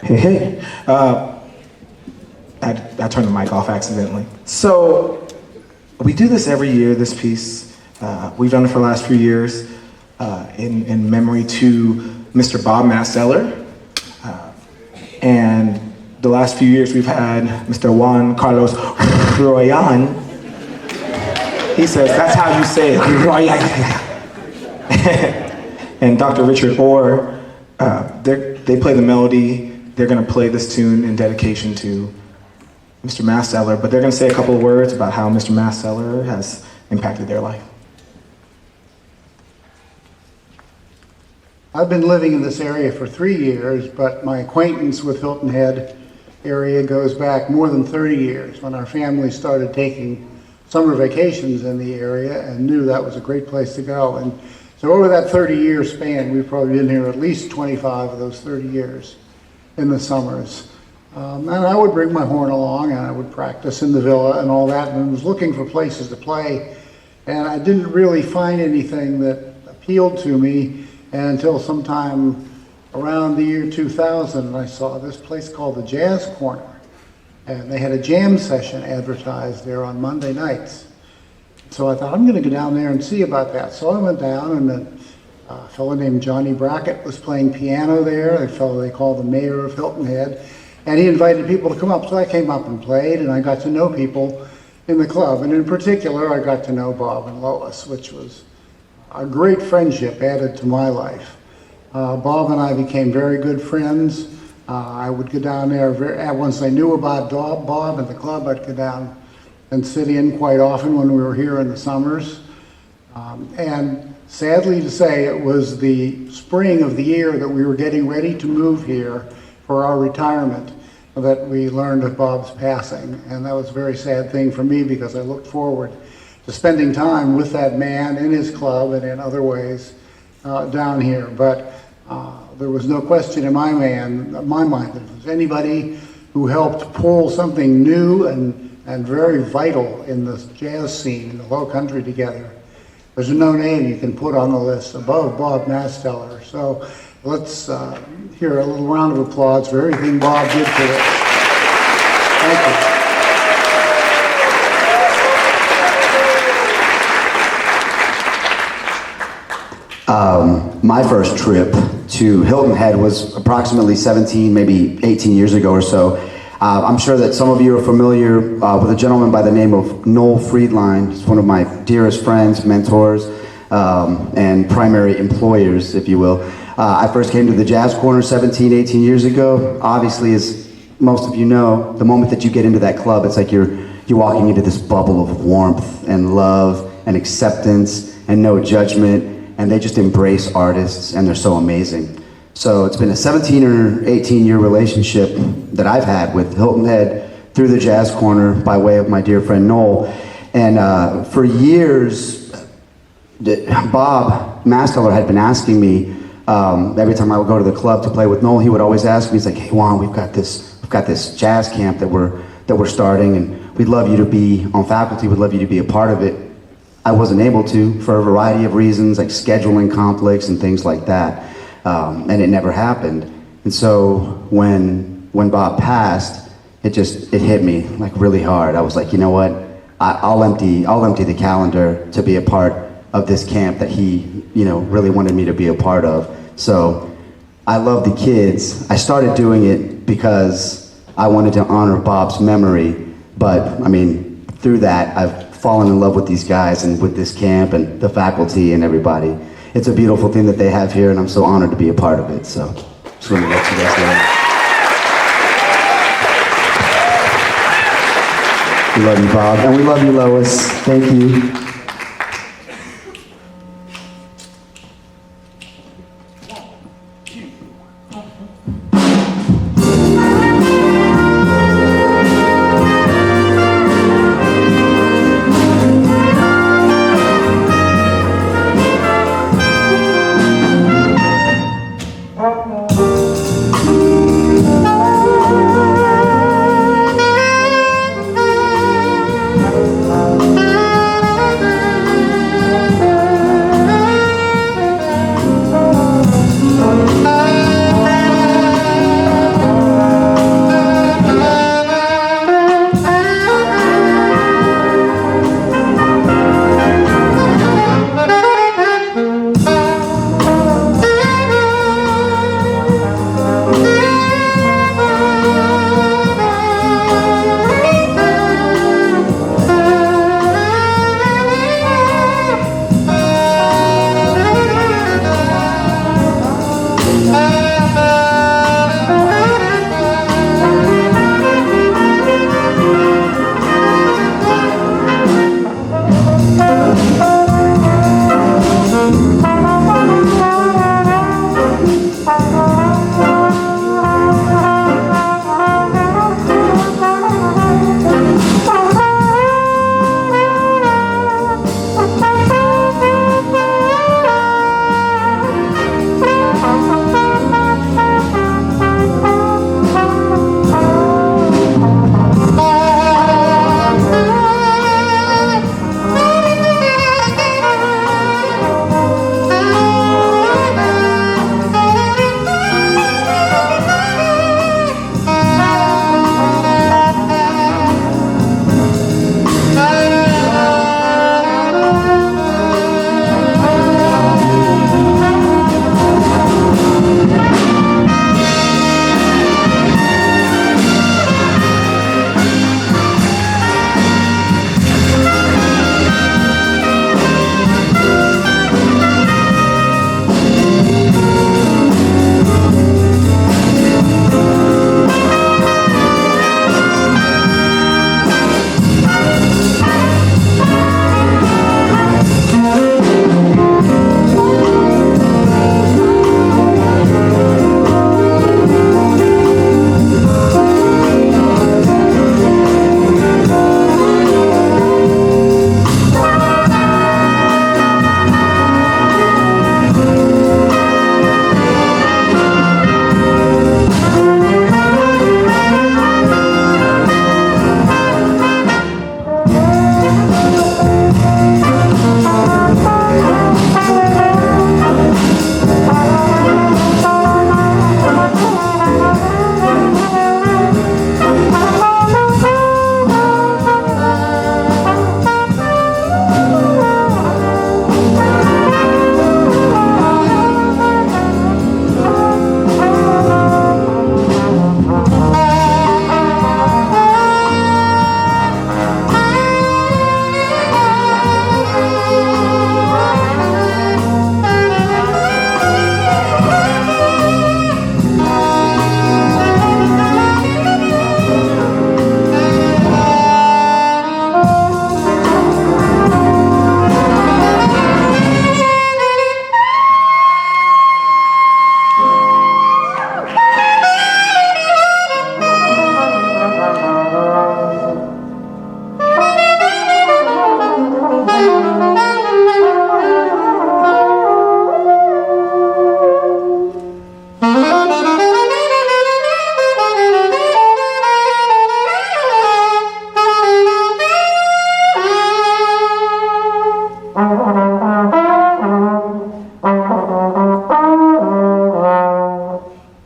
Hey. I turned the mic off accidentally. So we do this every year, this piece. We've done it for the last few years in memory to Mr. Bob Masteller. And the last few years we've had Mr. Juan Carlos Rollan. He says, that's how you say it, Rollan. And Dr. Richard Orr, they play the melody. They're gonna play this tune in dedication to Mr. Masteller, but they're gonna say a couple of words about how Mr. Masteller has impacted their life. I've been living in this area for 3 years, but my acquaintance with Hilton Head area goes back more than 30 years when our family started taking summer vacations in the area and knew that was a great place to go. And so over that 30-year span, we've probably been here at least 25 of those 30 years in the summers. And I would bring my horn along and I would practice in the villa and all that, and was looking for places to play. And I didn't really find anything that appealed to me until sometime around the year 2000, I saw this place called the Jazz Corner. And they had a jam session advertised there on Monday nights. So I thought, I'm gonna go down there and see about that. So I went down, and a fellow named Johnny Brackett was playing piano there, a fellow they call the mayor of Hilton Head. And he invited people to come up, so I came up and played, and I got to know people in the club. And in particular, I got to know Bob and Lois, which was a great friendship added to my life. Bob and I became very good friends. I would go down there, once I knew about Bob and the club, I'd go down and sit in quite often when we were here in the summers. And sadly to say, it was the spring of the year that we were getting ready to move here for our retirement that we learned of Bob's passing. And that was a very sad thing for me because I looked forward to spending time with that man in his club and in other ways down here. But there was no question in my mind that if there's anybody who helped pull something new and very vital in the jazz scene in the Low Country together, there's no name you can put on the list above Bob Masteller. So let's hear a little round of applause for everything Bob did for us. Thank you. My first trip to Hilton Head was approximately 17, maybe 18 years ago or so. I'm sure that some of you are familiar with a gentleman by the name of Noel Friedline. He's one of my dearest friends, mentors, and primary employers, if you will. I first came to the Jazz Corner 17, 18 years ago. Obviously, as most of you know, the moment that you get into that club, it's like you're walking into this bubble of warmth and love and acceptance and no judgment. And they just embrace artists, and they're so amazing. So it's been a 17 or 18 year relationship that I've had with Hilton Head through the Jazz Corner by way of my dear friend Noel. And for years, Bob Masteller had been asking me, every time I would go to the club to play with Noel, he would always ask me, he's like, hey Juan, we've got this jazz camp that we're starting, and we'd love you to be on faculty, we'd love you to be a part of it. I wasn't able to for a variety of reasons, like scheduling conflicts and things like that, and it never happened. And so when Bob passed, it hit me like really hard. I was like, you know what? I'll empty the calendar to be a part of this camp that he, really wanted me to be a part of. So I love the kids. I started doing it because I wanted to honor Bob's memory, but I mean, through that, I've fallen in love with these guys and with this camp and the faculty and everybody. It's a beautiful thing that they have here, and I'm so honored to be a part of it. So just want to let you guys know. We love you, Bob, and we love you, Lois. Thank you.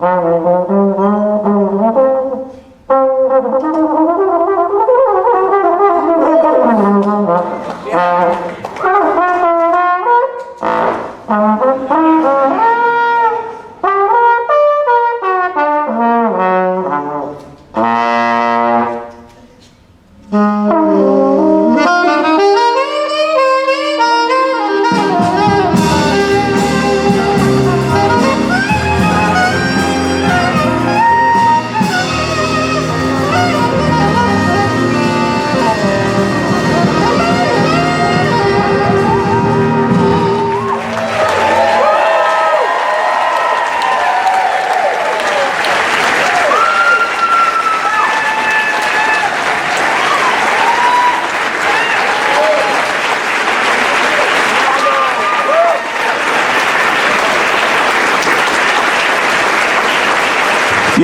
You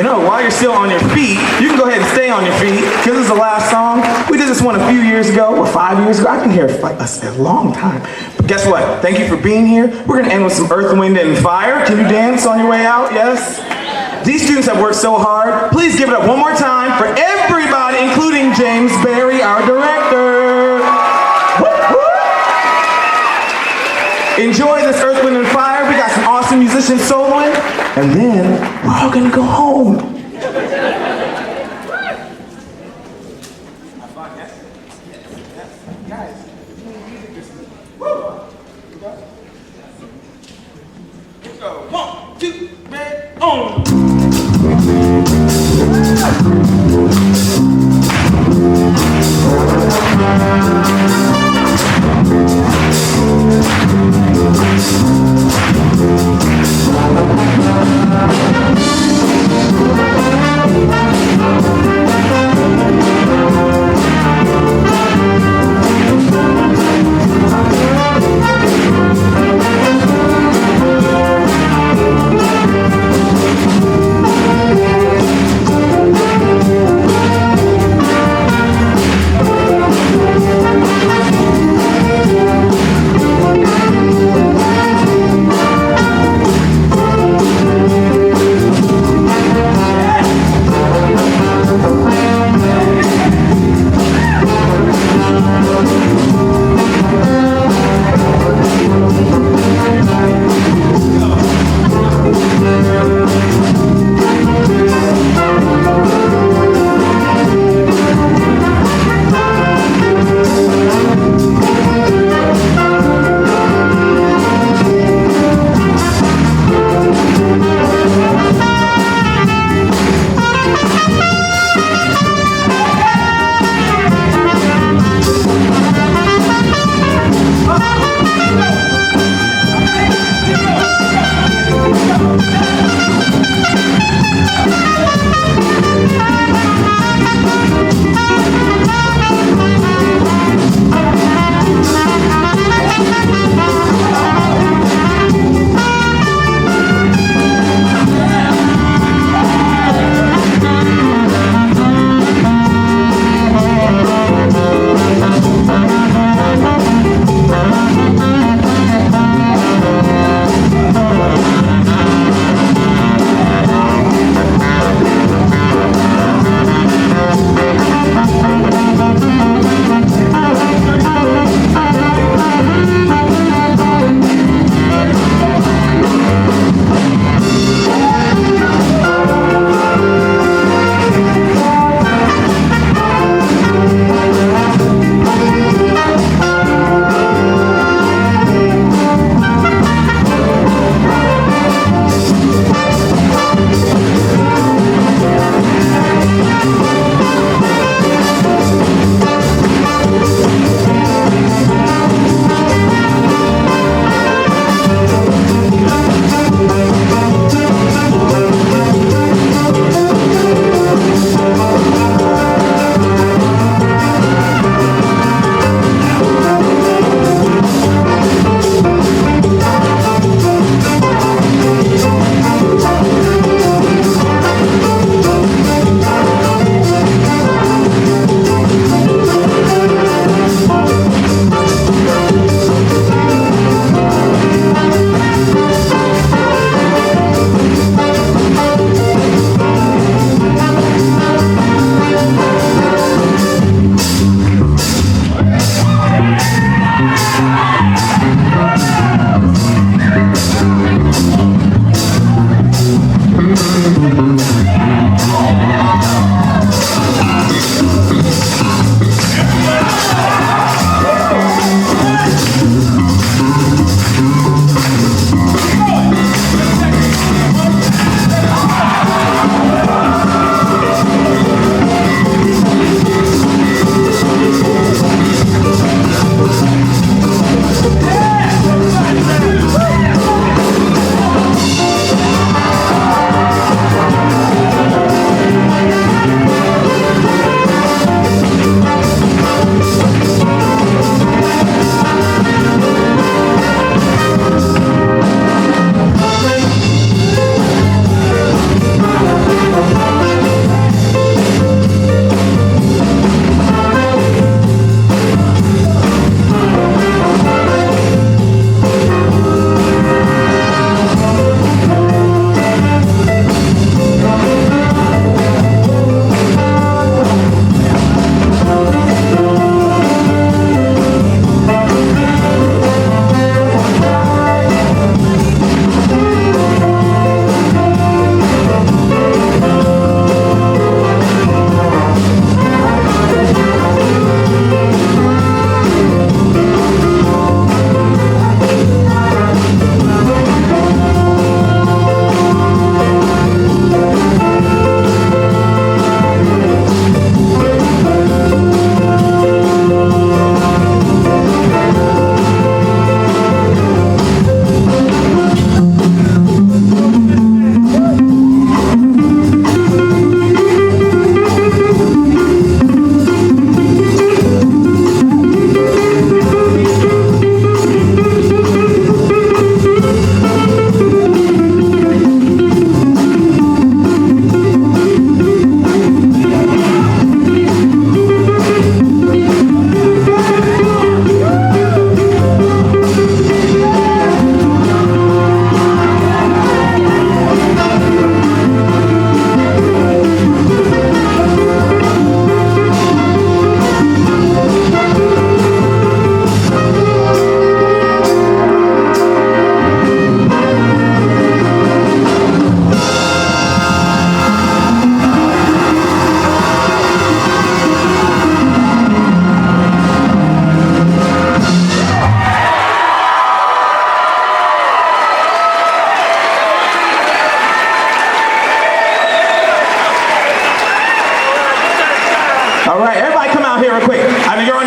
know, while you're still on your feet, you can go ahead and stay on your feet, because this is the last song. We did this one a few years ago, or 5 years ago. I've been here for like a long time. But guess what? Thank you for being here. We're gonna end with some Earth, Wind, and Fire. Can you dance on your way out? Yes? These students have worked so hard. Please give it up one more time for everybody, including James Berry, our director. Enjoy this Earth, Wind, and Fire. We got some awesome musicians soloing, and then we're all gonna go home. Let's go. 1, 2, 3, on.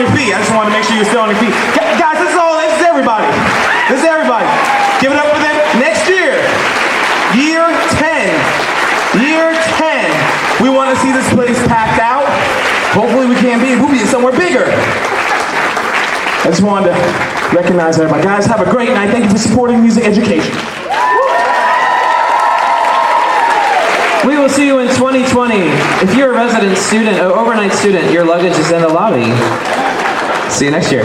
on your feet. I just wanted to make sure you're still on your feet. Guys, this is everybody. This is everybody. Give it up for them. Next year, year 10. Year 10. We want to see this place packed out. Hopefully we can be. We'll be somewhere bigger. I just wanted to recognize everybody. Guys, have a great night. Thank you for supporting music education. We will see you in 2020. If you're a resident student, an overnight student, your luggage is in the lobby. See you next year.